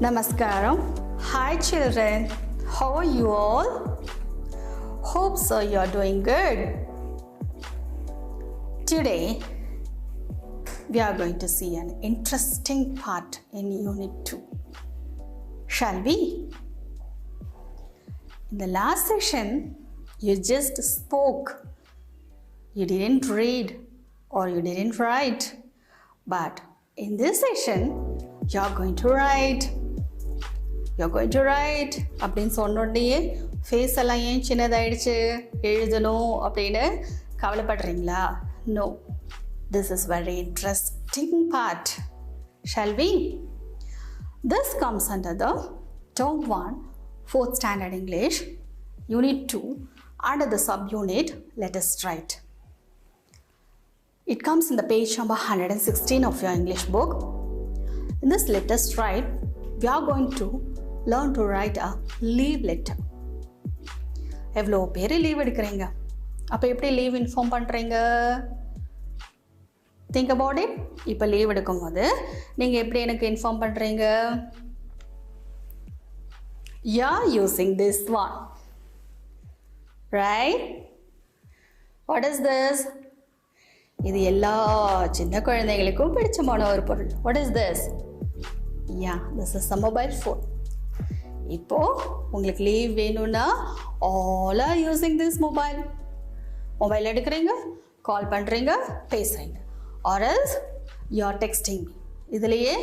Namaskaram. Hi children. How are you all? Hope so you are doing good. Today we are going to see an interesting part in Unit 2. Shall we? In the last session you just spoke. You didn't read or you didn't write. But in this session you are going to write. அப்படின்னு சொன்னோடனே face எல்லாம் ஏன் சின்னதாயிடுச்சு எழுதணும் அப்படின்னு கவலைப்படுறீங்களா? No, this is very interesting part. Shall we? This comes under the Term 1, 4th Standard English, Unit 2, under the subunit Let Us Write. It comes in the page number 116 of your English book. In this Let Us Write, we are going to learn to write a leave letter. எவ்வளோ பேர் leave எடுக்கிறீங்க? அப்போ எப்படி leave inform பண்ணுறீங்க? Think about it. இப்போ leave எடுக்கும்போது நீங்கள் எப்படி எனக்கு இன்ஃபார்ம் பண்ணுறீங்க? You are using this one, right? What is this? இது எல்லா சின்ன குழந்தைகளுக்கும் பிடிச்சமான ஒரு பொருள். What is this? Yeah, this is a mobile phone. இப்போ உங்களுக்கு லீவ் வேணும்னா all are using this mobile. Mobile எடுக்கிறீங்க, கால் பண்ணுறீங்க, பேசுகிறீங்க. or else you are texting me. இதுலேயே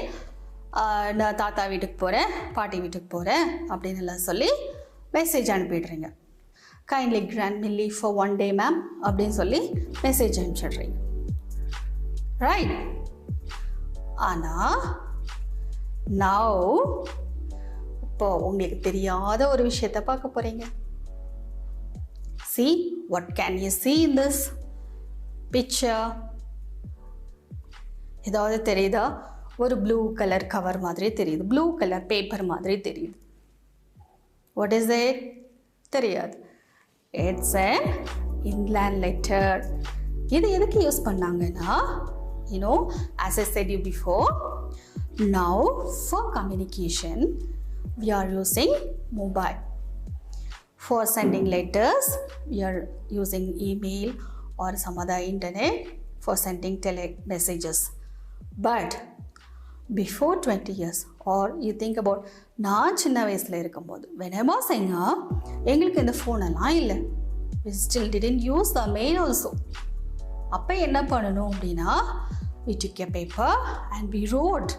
நான் தாத்தா வீட்டுக்கு போகிறேன், பாட்டி வீட்டுக்கு போகிறேன் அப்படின்னு எல்லாம் சொல்லி மெசேஜ் அனுப்பிடுறீங்க. Kindly grant me leave for 1 day ma'am அப்படின்னு சொல்லி மெசேஜ் அனுப்பிச்சிடுறீங்க, ரைட்? ஆனால் now இப்போ உங்களுக்கு தெரியாத ஒரு விஷயத்தை பார்க்க போகிறீங்க. See, what can you see in this picture? ஏதாவது தெரியுதா? ஒரு ப்ளூ கலர் கவர் மாதிரி தெரியுது, ப்ளூ கலர் பேப்பர் மாதிரி தெரியுது. What is it? தெரியாது. It's an inland letter. இது எதுக்கு யூஸ் பண்ணாங்கன்னா, you know, as I said you before, now for communication we are using mobile. For sending letters we are using email or some other internet for sending messages. But before 20 years, or you think about நான் சின்ன வயசில் இருக்கும்போது, when I was younger, எங்களுக்கு இந்த ஃபோனெல்லாம் இல்லை. We still didn't use the mail also. அப்போ என்ன பண்ணணும் அப்படின்னா, we took a paper and we wrote.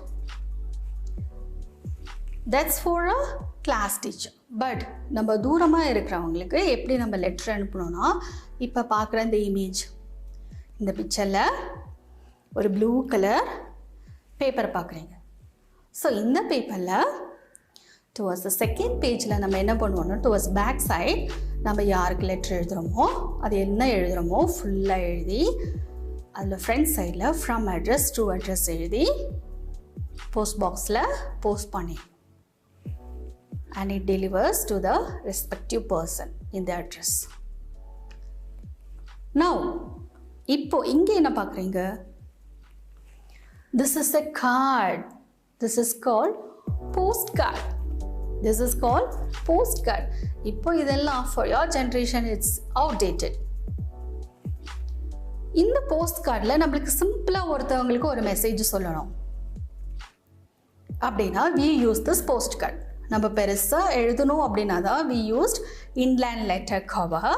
That's for a class teacher. But நம்ம தூரமாக இருக்கிறவங்களுக்கு எப்படி நம்ம லெட்டர் அனுப்பணும்னா, இப்போ பார்க்குற இந்த இமேஜ், இந்த பிக்சரில் ஒரு ப்ளூ கலர் பேப்பர் பார்க்குறீங்க. ஸோ இந்த பேப்பரில் டுவர்ட்ஸ் த செகண்ட் பேஜில் நம்ம என்ன பண்ணுவோம்னா, டுவர்ட்ஸ் பேக் சைட் நம்ம யாருக்கு லெட்டர் எழுதுகிறோமோ அது என்ன எழுதுகிறோமோ ஃபுல்லாக எழுதி, அதில் ஃப்ரண்ட் சைடில் ஃப்ரம் அட்ரஸ் டு அட்ரஸ் எழுதி போஸ்ட் பாக்ஸில் போஸ்ட் பண்ணி, and it delivers to the respective person in the address. Now இப்போ இங்கே என்ன பார்க்குறீங்க? This is a card. This is called postcard. This is called postcard. இப்போ இதெல்லாம் for your generation it's outdated. இந்த போஸ்ட் கார்டில் நம்மளுக்கு சிம்பிளாக ஒருத்தவங்களுக்கு ஒரு மெசேஜ் சொல்லணும் அப்படின்னா we use this postcard. நம்ம பெருசாக எழுதணும் அப்படின்னா தான் we used inland letter cover.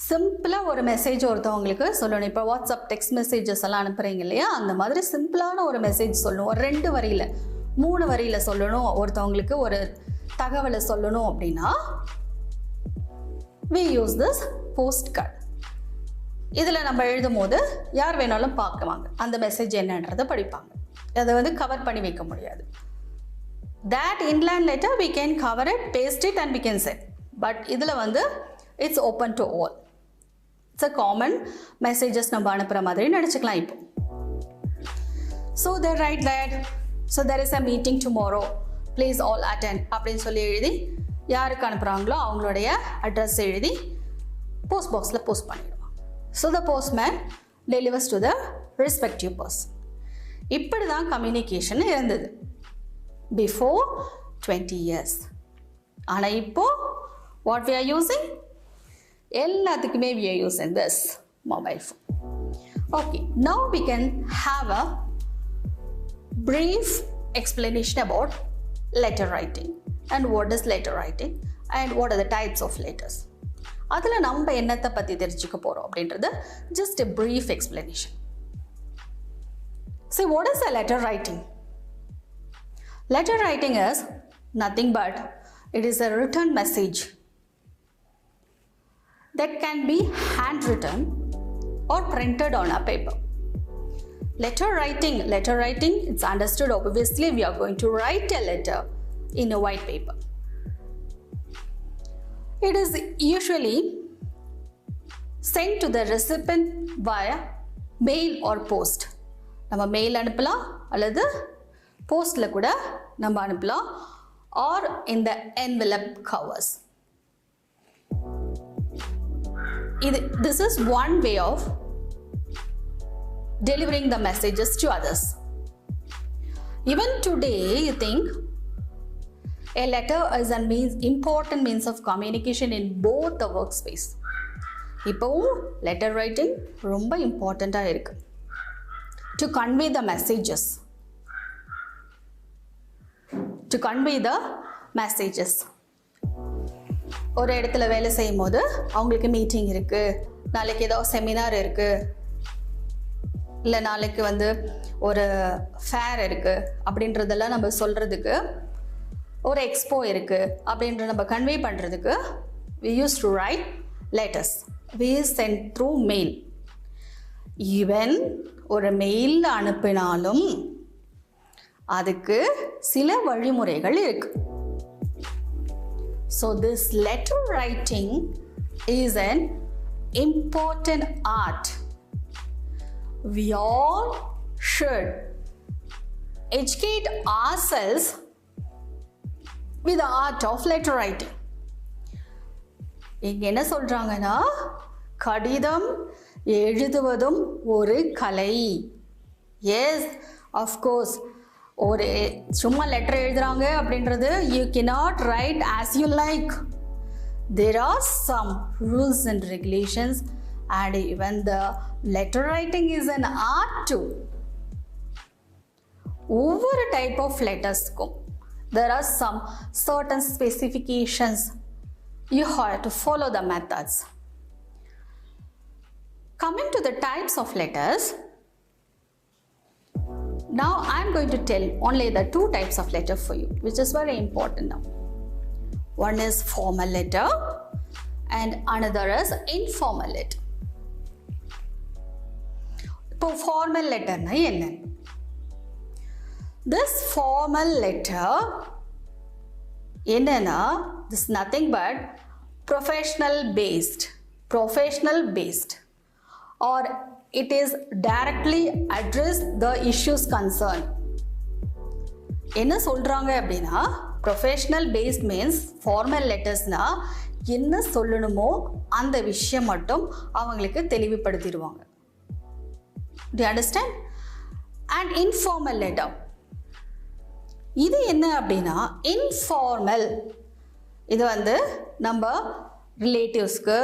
சிம்பிளாக ஒரு மெசேஜ் ஒருத்தவங்களுக்கு சொல்லணும். இப்போ வாட்ஸ்அப் டெக்ஸ்ட் மெசேஜஸ் எல்லாம் அனுப்புகிறீங்க இல்லையா, அந்த மாதிரி சிம்பிளான ஒரு மெசேஜ் சொல்லணும். ஒரு 2 வரியில் 3 வரியில் சொல்லணும், ஒருத்தவங்களுக்கு ஒரு தகவலை சொல்லணும் அப்படின்னா we use this postcard. இதில் நம்ம எழுதும் போது யார் வேணாலும் பார்க்குவாங்க, அந்த மெசேஜ் என்னன்றதை படிப்பாங்க. அதை கவர் பண்ணி வைக்க முடியாது. That inland letter we can cover it, paste it and we can send. But இதில் it's open to all. It's a common messages நம்ம அனுப்புகிற மாதிரி நினச்சிக்கலாம் இப்போ. So they write that, so there is a meeting tomorrow, please all attend அப்படின்னு சொல்லி எழுதி யாருக்கு அனுப்புகிறாங்களோ அவங்களுடைய அட்ரஸ் எழுதி போஸ்ட் பாக்ஸில் போஸ்ட் பண்ணிடுவாங்க. So the postman delivers to the respective person. இப்படி தான் கம்யூனிகேஷன் இருந்தது. before 20 years. ஆனா இப்போ what we are using? எல்லாத்துக்குமே we are using this mobile phone. Okay, now we can have a brief explanation about letter writing and what is letter writing and what are the types of letters. அதில் நம்ம என்னத்தை பற்றி தெரிஞ்சுக்க போகிறோம் அப்படின்றது just a brief explanation. See, what is a letter writing? Letter writing is nothing but it is a written message that can be handwritten or printed on a paper. Letter writing, it's understood obviously we are going to write a letter in a white paper. It is usually sent to the recipient via mail or post. நம்ம mail அனுப்பலாம் அல்லது postல கூட நம்ம அனுப்பலாம் or in the envelope covers. This is one way of delivering the messages to others. Even today, you think a letter is an important means of communication in both the workspace. இப்போ letter writing ரொம்ப இம்பார்ட்டண்டா இருக்கு to convey the messages. ஒரு இடத்துல வேலை செய்யும் போது அவங்களுக்கு meeting இருக்கு, நாளைக்கு ஏதோ செமினார் இருக்கு, இல்லை நாளைக்கு ஒரு ஃபேர் இருக்கு அப்படின்றதெல்லாம் நம்ம சொல்றதுக்கு, ஒரு எக்ஸ்போ இருக்கு அப்படின்ற நம்ம கன்வே பண்றதுக்கு we used to write letters. We sent through mail. Even ஒரு மெயில் அனுப்பினாலும் அதுக்கு சில வழிமுறைகள் இருக்கு. So this letter writing is an important art. We all should educate ourselves with the art of letter writing. இங்க என்ன சொல்றாங்கன்னா, கடிதம் எழுதுவதும் ஒரு கலை. Yes, of course. ஒரு சும்மா லெட்டர் எழுதுறாங்க அப்படின்றது you cannot write as you like. There are some rules and regulations and even the letter writing is an art too. ஒவ்வொரு type of lettersக்கும் there are some certain specifications. You have to follow the methods. Coming to the types of letters, now I am going to tell only the two types of letter for you, which is very important now. One is formal letter and another is informal letter. இப்போ formal letter na enna? This formal letter enna, this is nothing but professional based or it is directly address the issues concerned. என்ன சொல்றாங்க அப்படின்னா, professional based means formal lettersனா என்ன சொல்லணுமோ அந்த விஷயம் மட்டும் அவங்களுக்கு தெளிவுபடுத்திடுவாங்க. Do you understand? And informal letter, இது என்ன அப்படின்னா informal. இது நம்ம ரிலேட்டிவ்ஸ்க்கு,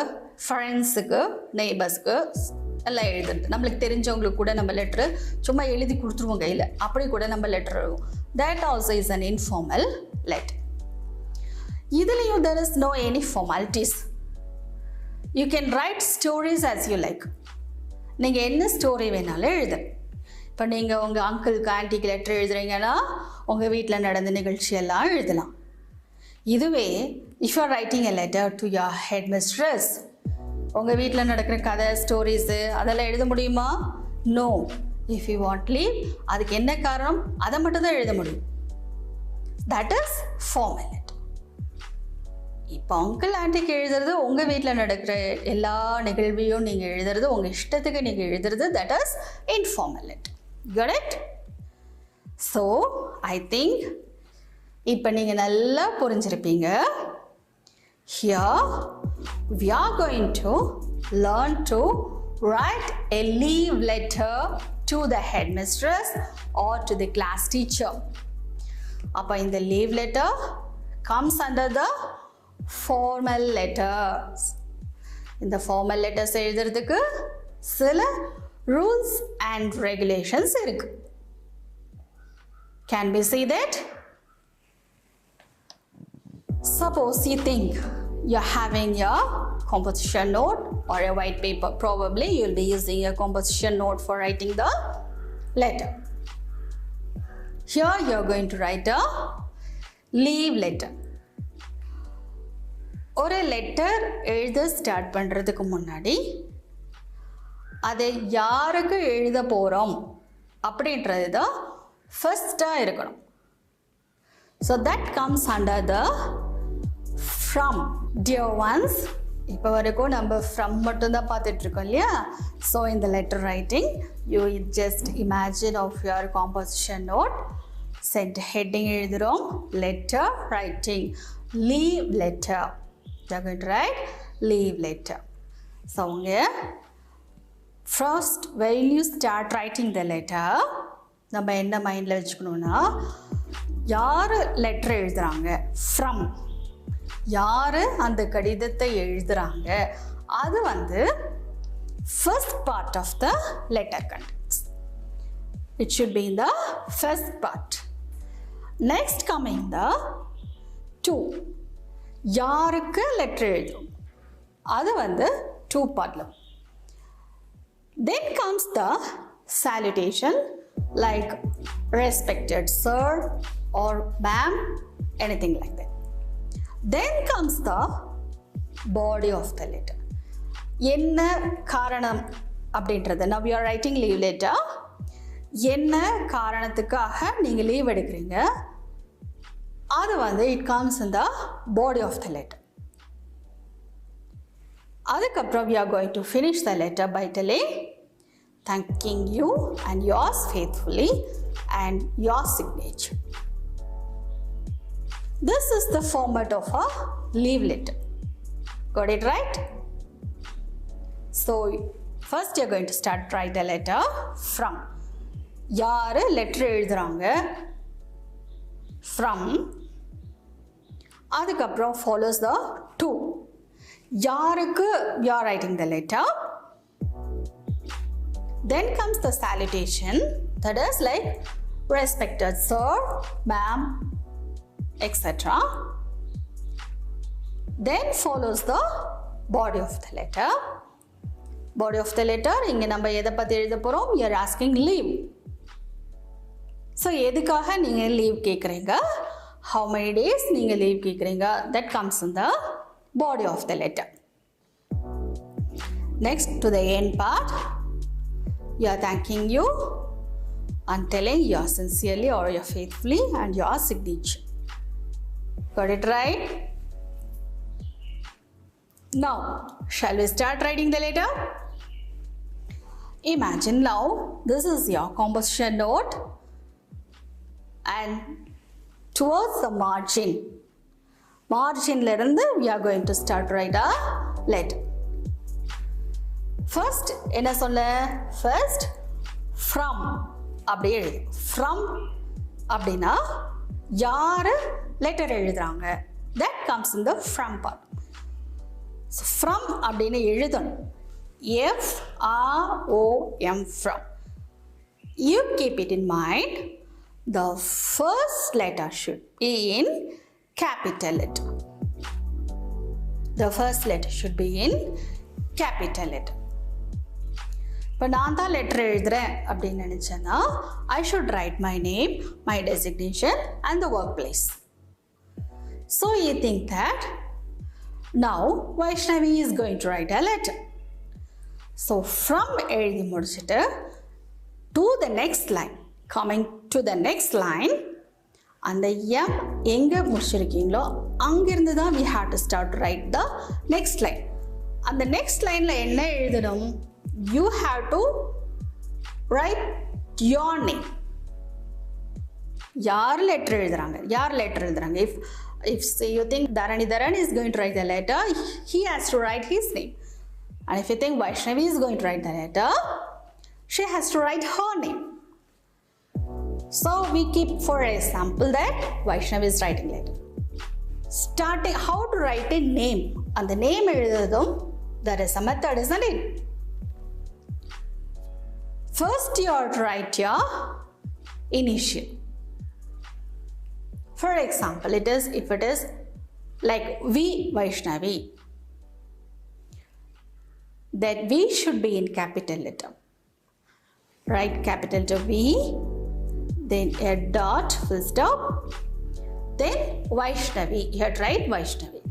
ஃப்ரெண்ட்ஸுக்கு, நெய்பர்ஸ்க்கு எல்லாம் எழுதுறது. நம்மளுக்கு தெரிஞ்சவங்களுக்கு கூட நம்ம லெட்ரு சும்மா எழுதி கொடுத்துருவோம் கையில், அப்படி கூட நம்ம லெட்டர் எழுதுவோம். That also is an informal letter. இதுலேயும் there is no any formalities. You can write stories as you like. நீங்கள் என்ன ஸ்டோரி வேணாலும் எழுதுறேன். இப்போ நீங்கள் உங்கள் அங்கிளுக்கு ஆன்ட்டிக்கு லெட்டர் எழுதுறீங்கன்னா உங்கள் வீட்டில் நடந்த நிகழ்ச்சியெல்லாம் எழுதலாம். இதுவே if you are writing a letter to your headmistress, உங்கள் வீட்டில் நடக்கிற கதை, ஸ்டோரிஸு அதெல்லாம் எழுத முடியுமா? No. If you want leave, அதுக்கு என்ன காரணம் அதை மட்டும் தான் எழுத முடியும். That is formal letter. இப்போ அங்கிள் ஆன்ட்டிக்கு எழுதுறது, உங்கள் வீட்டில் நடக்கிற எல்லா நிகழ்வையும் நீங்கள் எழுதுறது, உங்கள் இஷ்டத்துக்கு நீங்கள் எழுதுறது, that is informal letter. Got it? So I think இப்போ நீங்கள் நல்லா புரிஞ்சிருப்பீங்க. Here we are going to learn to write a leave letter to the headmistress or to the class teacher. அப்போ இந்த leave letter comes under the formal letters. இந்த formal letters எழுதுறதுக்கு சில rules and regulations இருக்கு. Can we see that? Suppose you think you're having your composition note or a white paper. Probably you'll be using a composition note for writing the letter. Here you're going to write a leave letter. ஒரு letter எழுத start பண்ணுறதுக்கு முன்னாடி அதை யாருக்கு எழுத போகிறோம் அப்படின்றது தான் ஃபர்ஸ்ட்டாக இருக்கணும். So that comes under the from. Dear ones, இப்போ வரைக்கும் நம்ம ஃப்ரம் மட்டும்தான் பார்த்துட்ருக்கோம் இல்லையா? ஸோ இந்த letter writing you just imagine of your composition note. Centre heading எழுதுகிறோம், letter writing, leave letter. You are going to write leave letter. So first when you start writing the letter, நம்ம என்ன மைண்டில் வச்சுக்கணும்னா, யார் letter எழுதுகிறாங்க, from யார் அந்த கடிதத்தை எழுதுகிறாங்க, அது வந்து first part of the letter contents. It should be in the first part. Next coming the to, யாருக்கு லெட்டர் எழுதும், அது வந்து டூ பார்ட்ல. Then comes the salutation like respected sir or ma'am, anything like that. Then comes the body of the letter. என்ன காரணம் அப்படின்றது, now you are writing leave letter. என்ன காரணத்துக்காக நீங்கள் லீவ் எடுக்கிறீங்க, அது வந்து it comes in the body of the letter. அதுக்கப்புறம் we are going to finish the letter by telling thanking you and yours faithfully and your signature. This is the format of a leave letter. Got it right? So first you are going to start write the letter from. யார் letter எழுதுகிறாங்க, from. அதுக்கப்புறம் follows the to, யாருக்கு you are writing the letter. Then comes the salutation, that is like respected sir, ma'am, etc. Then follows the body of the letter. Body of the letter, இங்கே நம்ம எதை பற்றி எழுத போகிறோம், you are asking leave. So எதுக்காக நீங்கள் leave கேட்குறீங்க, how many days நீங்கள் லீவ் கேட்குறீங்க, that comes in the body of the letter. Next to the end part, you are thanking you and telling you are sincerely or you are faithfully and your signature. Got it right? Now, shall we start writing the letter? Imagine now, this is your composition note. And towards the margin lerundu we are going to start write a letter. First enna solla, first from அப்படி எழுது. From அப்படின்னா யார் letter எழுதுறாங்க, that comes in the from part. So from அப்படின்னு எழுதணும், FROM, from. You keep it in mind, the first letter should be in capital letter. The first letter should be in capital letter. இப்போ நான் தான் letter எழுதுறேன் அப்படின்னு நினச்சேன்னா, I should write my name, my designation and the workplace. So you think that now Vaishnavi is going to write a letter. So from எழுதி முடிச்சிட்டு to the next line, coming to the next line, அந்த M எங்கே முடிச்சிருக்கீங்களோ அங்கிருந்து தான் we have to start to write the next line. அந்த next lineல என்ன எழுதணும், you have to write your name. யார் லெட்டர் எழுதுறாங்க, if say you think Dharan is going to write the letter, he has to write his name. And if you think Vaishnavi is going to write the letter, she has to write her name. So we keep for example that Vaishnavi is writing letter. Starting how to write a name. And the name எழுதுறதும் there is a method, isn't it? First you have to write your initial. For example, if it is like V Vaishnavi, then V should be in capital letter. Write capital letter V, then a dot, full stop, then Vaishnavi. You have to write Vaishnavi.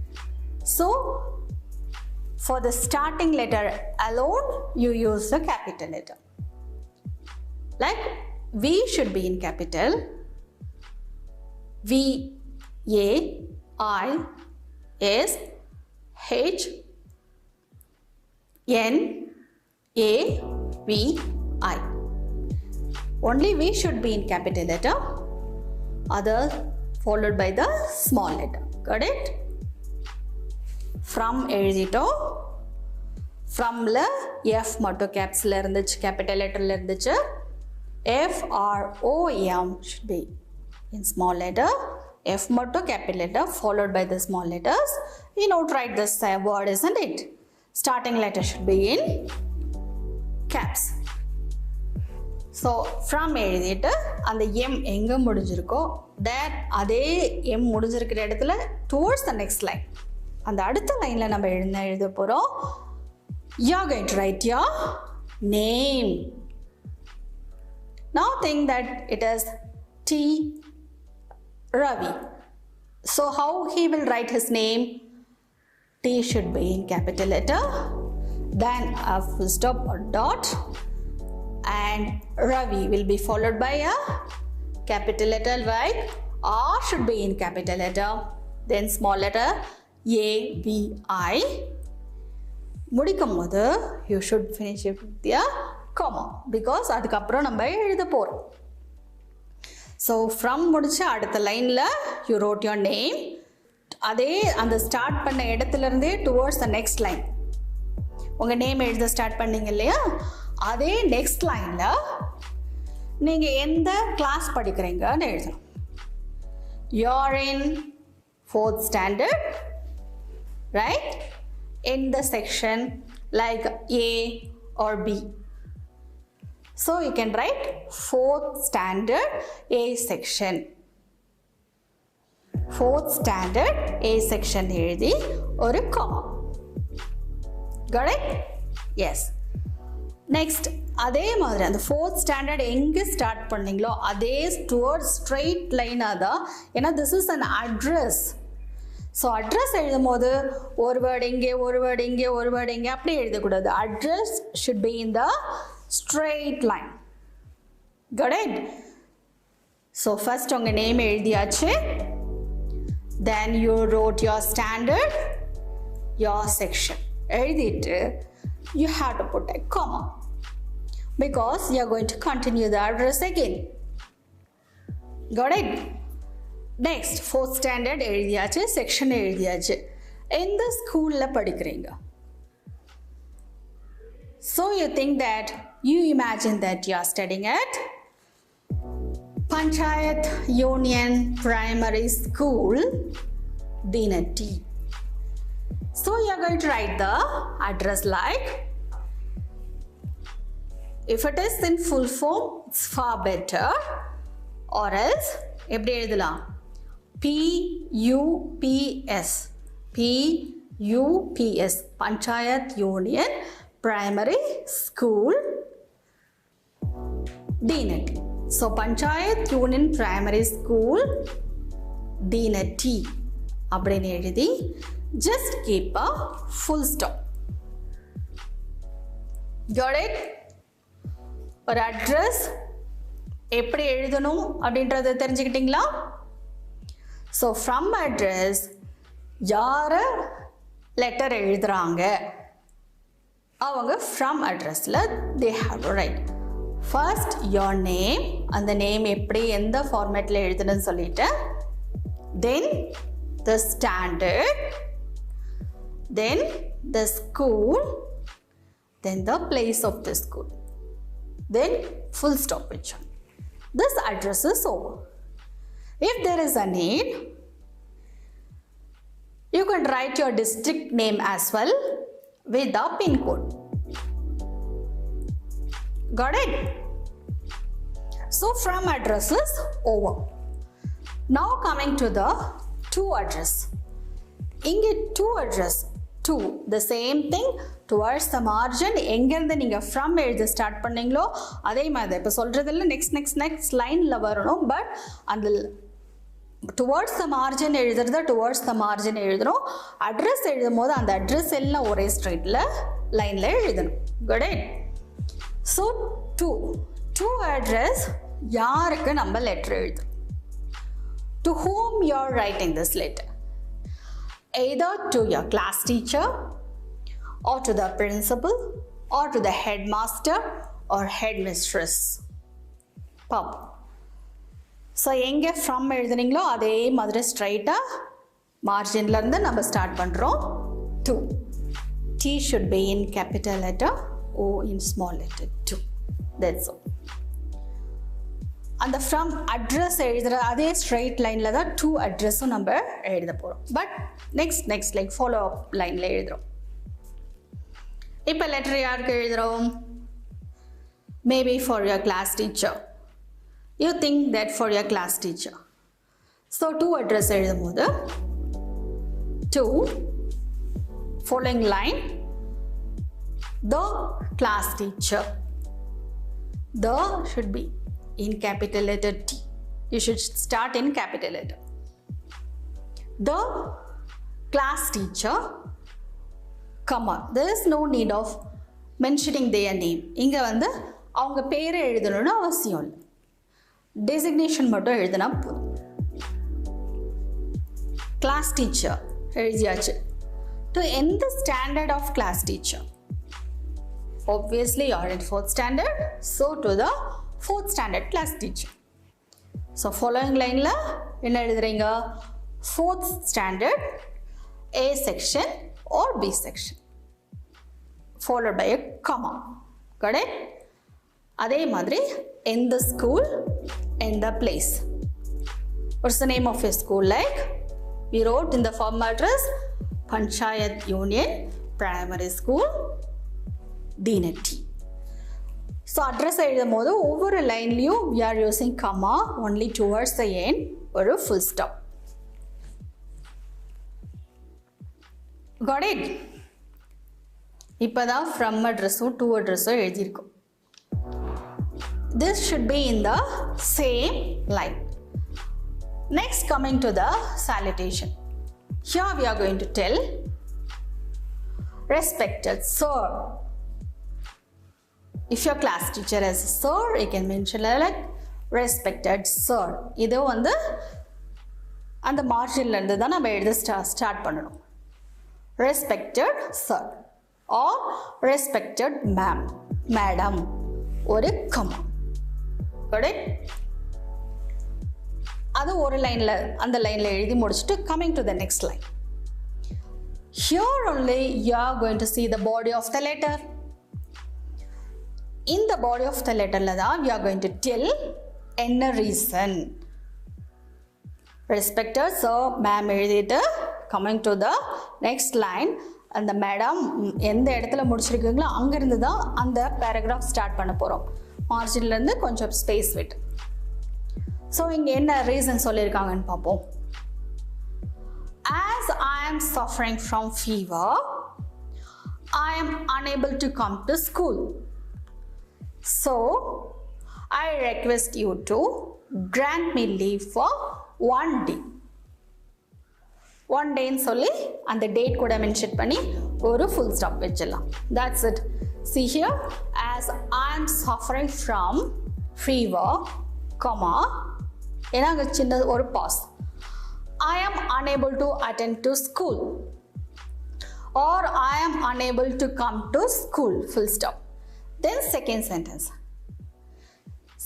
So for the starting letter alone, you use the capital letter. Like V should be in capital. V, A, I, S, H, N, A, V, I. Only V should be in capital letter. Other followed by the small letter. Got it? From எழுதிட்டோ fromல F மட்டும் capsல இருந்துச்சு, capital letterல இருந்துச்சு. F, R, O, M should be in small letter. F மட்டும் capital letter followed by the small letters. You know to write this word, isn't it? Starting letter should be in caps. So from எழுதிட்டு அந்த M எங்க முடிஞ்சிருக்கோ that அதே M முடிஞ்சிருக்கிற இடத்துல towards the next line, அந்த அடுத்த லைன்ல நம்ம எழுத போறோம். You are going to write your name. Now think that it is T Ravi. So how he will write his name? T should be in capital letter, then a full stop or dot, and Ravi will be followed by a capital letter like R should be in capital letter, then small letter A, V, I. முடிக்கும்போது you should finish it with a comma because அதுக்கப்புறம் நம்ம எழுத போறோம். So from முடிச்ச அடுத்த லைன்ல you wrote your name. அதே அந்த ஸ்டார்ட் பண்ண இடத்துல இருந்தே towards the next line உங்க நேம் எழுத ஸ்டார்ட் பண்ணீங்க இல்லையா, அதே நெக்ஸ்ட் லைன்ல நீங்க எந்த கிளாஸ் படிக்கிறீங்கன்னு எழுதணும். You're in 4th standard, right? In the section like A or B. So you can write 4th standard A section. 4th standard A section எழுதி ஒரு comma. Got it? Yes. Next அதே மாதிரி அந்த 4th standard எங்க start பண்ணீங்களோ அதே towards straight line தான். ஏன்னா this is an address. So address எழுதும் போது ஒரு வேர்டு இங்கே ஒரு வேர்டு இங்கே ஒரு வேர்டு இங்கே அப்படி எழுதக்கூடாது. Address should be in the straight line. Got it? So first உங்கள் நேம் எழுதியாச்சு. Then you wrote your standard, your section. எழுதிட்டு you have to put a comma because you are going to continue the address again. Got it? Next 4th standard எழுதியாச்சு, section எழுதியாச்சு. எந்த ஸ்கூல்ல படிக்கிறீங்க? So you think that you imagine that you are studying at Panchayat Union Primary School, Dinati. So you are going to write the address like, if it is in full form, it's far better, or else எப்படி எழுதலாம்? PUPS, PUPS, Panchayat Union Primary School, Dinati. So Panchayat Union Primary School, Dinati அப்படின்னு எழுதி just keep a full stop. Got it? ஒரு address எப்படி எழுதணும் அப்படின்றத தெரிஞ்சுக்கிட்டீங்களா? So from address யார் லெட்டர் எழுதுகிறாங்க அவங்க ஃப்ரம் அட்ரஸில் they have to write first your name, அந்த நேம் எப்படி எந்த ஃபார்மேட்டில் எழுதுன்னு சொல்லிட்டு, then the standard, then the school, then the place of the school, then full stop வச்சோம். this address is over. If there is a need, you can write your district name as well with the pin code. Got it? So from address is over. Now coming to the to address. Inge to address. To the same thing towards the margin. எங்கிருந்து நீங்க from எழுத start பண்ணீங்களோ அதே மாதிரி இப்போ சொல்றதில்ல next லைன்ல வரணும். But அந்த towards the margin எழுதுறத towards the margin எழுதணும். அட்ரஸ் எழுதும் போது அந்த அட்ரஸ் எல்லாம் ஒரே ஸ்ட்ரெயிட்ல லைன்ல எழுதணும். Got it? So to address யாருக்கு நம்ம லெட்டர் எழுதுறோம்? To whom you are writing this letter? Either to your class teacher or to the principal or to the headmaster or headmistress. Pop. So எங்க from எழுதுனீங்களோ அதே மாதிரி ஸ்ட்ரைட்டா மார்ஜின்ல இருந்து நம்ம start பண்றோம். To. T should be in capital letter, O in small letter. To. That's all. அந்த from address எழுதுற அதே straight lineல தான் to addressம் நம்ம எழுத போறோம். But next like follow up lineல எழுதுறோம். இப்போ லெட்டர் யாருக்கு எழுதுறோம்? Maybe for your class teacher. You think that for your class teacher. So to address எழுதும் போது to following line the class teacher. The should be in capital letter T. You should start in capital letter. The class teacher, comma. There is no need of mentioning their name. இங்க வந்து அவங்க பேரை எழுதணும்னு அவசியம் இல்லை. Designation மட்டும் எழுதினா போதும். Class teacher எழுதியாச்சு. To end the standard of class teacher. Obviously you are in 4th standard. So to the 4th standard class teacher. So following line la enna எழுதுறீங்க? 4th standard A section or B section followed by a comma. Got it? அதே மாதிரி in the school, in the place. What's the name of your school? Like we wrote in the form address Panchayat Union Primary School, Dinati. So address எழுதும் போது ஒவ்வொரு லைன்லயும் we are using comma only towards the end ஒரு full stop. Got it? இப்பதான் from address to address எழுதியிருக்கோம். This should be in the same line. Next coming to the salutation. Here we are going to tell respected sir. If your class teacher is sir, you can mention like respected sir. இது வந்து அந்த மார்ஜின்ல இருந்து தான் நம்ம எழுத start பண்ணணும். Respected sir or respected ma'am, madam ஒரு comma. Got it? அது ஒரு லைன்ல அந்த லைன்ல எழுதி முடிச்சிட்டு coming to the next line. Here only you are going to see the body of the letter. In the body of the letter la we are going to tell என்ன reason. Respected sir, ma'am எழுதிட்டு coming to the next line அந்த madam எந்த இடத்துல முடிச்சிருக்கீங்களோ அங்கிருந்து தான் அந்த paragraph start பண்ண போறோம். மார்ஜின்ல இருந்து கொஞ்சம் ஸ்பேஸ் விட்டு. ஸோ இங்க என்ன ரீசன் சொல்லியிருக்காங்கன்னு பார்ப்போம். As I am suffering from fever, I am unable to come to school. So, I request you to grant me leave for 1 day. 1 day ன்னு சொல்லி அந்த டேட் கூட மென்ஷன் பண்ணி ஒரு ஃபுல் ஸ்டாப் வச்சிடலாம். That's it. See here, as I am suffering from fever, comma, ஏன்னா அங்கே சின்ன ஒரு pass. I am unable to attend to school or I am unable to come to school, full stop. Then second sentence.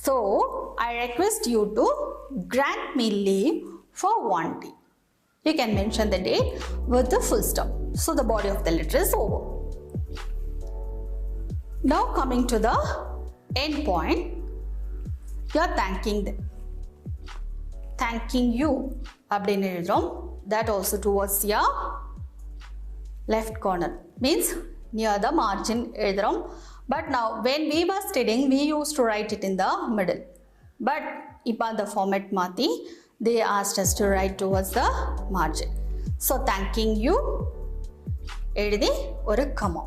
So, I request you to grant me leave for 1 day. You can mention the date with the full stop. So, the body of the letter is over. Now coming to the end point. you are thanking them. Thanking you அப்படின்னு எழுதுறோம். That also towards your left corner, means near the margin எழுதுறோம். But now when we were studying, we used to write it in the middle. But இப்போ the format மாத்தி they asked us to write towards the margin. So thanking you எழுதி ஒரு comma.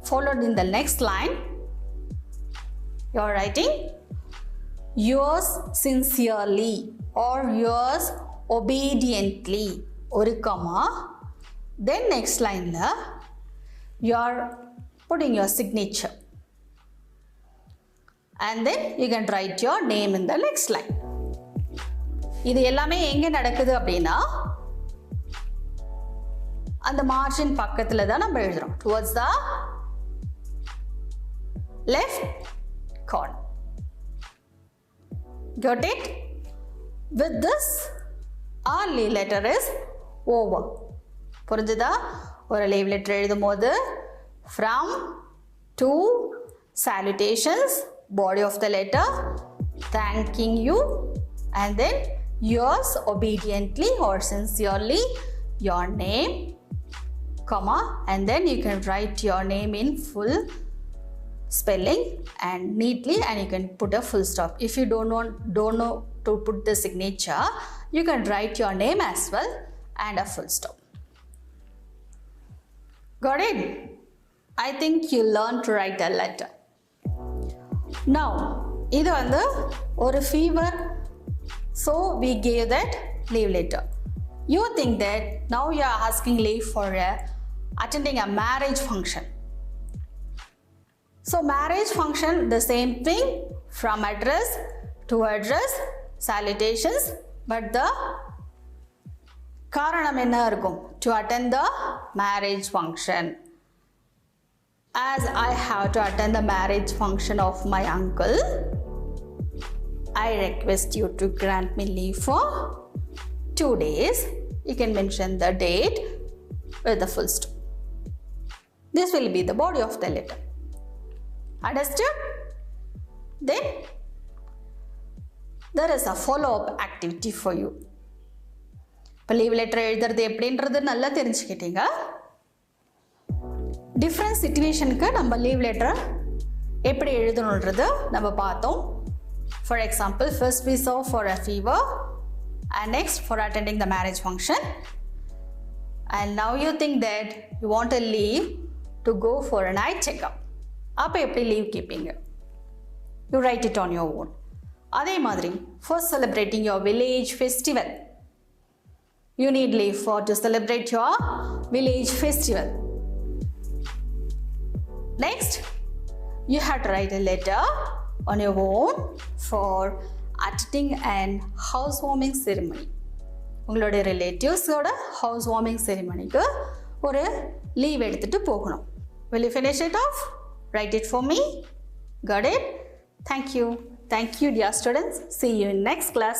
Followed in the next line, you are writing yours sincerely or yours obediently ஒரு comma. Then next line la you are putting your signature and then you can write your name in the next line. இது எல்லாமே எங்க நடக்குது அப்படினா அந்த margin பக்கத்துல தான் நம்ம எழுதுறோம், towards the left corner. Got it? With this our leave letter is over. புரிஞ்சுதா? ஒரு leave letter எழுதும்போது from to salutations, body of the letter, thanking you, and then yours obediently or sincerely, your name, comma, and then you can write your name in full spelling and neatly, and you can put a full stop. If you don't know to put the signature, you can write your name as well and a full stop. Got it? I think you learned to write a letter. Now இது வந்து ஒரு fever, so we gave that leave letter. You think that now you are asking leave for attending a marriage function. So marriage function, the same thing, from address to address, salutations, but the காரணம் என்ன இருக்கும்? To attend the marriage function. As I have to attend the marriage function of my uncle, I request you to grant me leave for 2 days. You can mention the date with the full stop. This will be the body of the letter. Understood? Then there is a follow-up activity for you. இப்போ leave letter எழுதுறது எப்படின்றது நல்லா தெரிஞ்சுக்கிட்டீங்க. Different சிச்சுவேஷனுக்கு நம்ம leave லெட்டரை எப்படி எழுதணுன்றது நம்ம பார்த்தோம். For example, first we saw for a fever and next for attending the marriage function. And now you think that you want to leave to go for a night checkup. அப்போ எப்படி leave கேட்பீங்க? You write it on your own. அதே மாதிரி for celebrating your village festival, you need leave for to celebrate your village festival. Next, you have to write a letter on your own for attending an housewarming ceremony. உங்களுடைய ரிலேட்டிவ்ஸோட housewarming ceremonyக்கு ஒரு leave எடுத்துட்டு போகணும். Will you finish it off? Write it for me. Got it? Thank you. Thank you, dear students. See you in next class.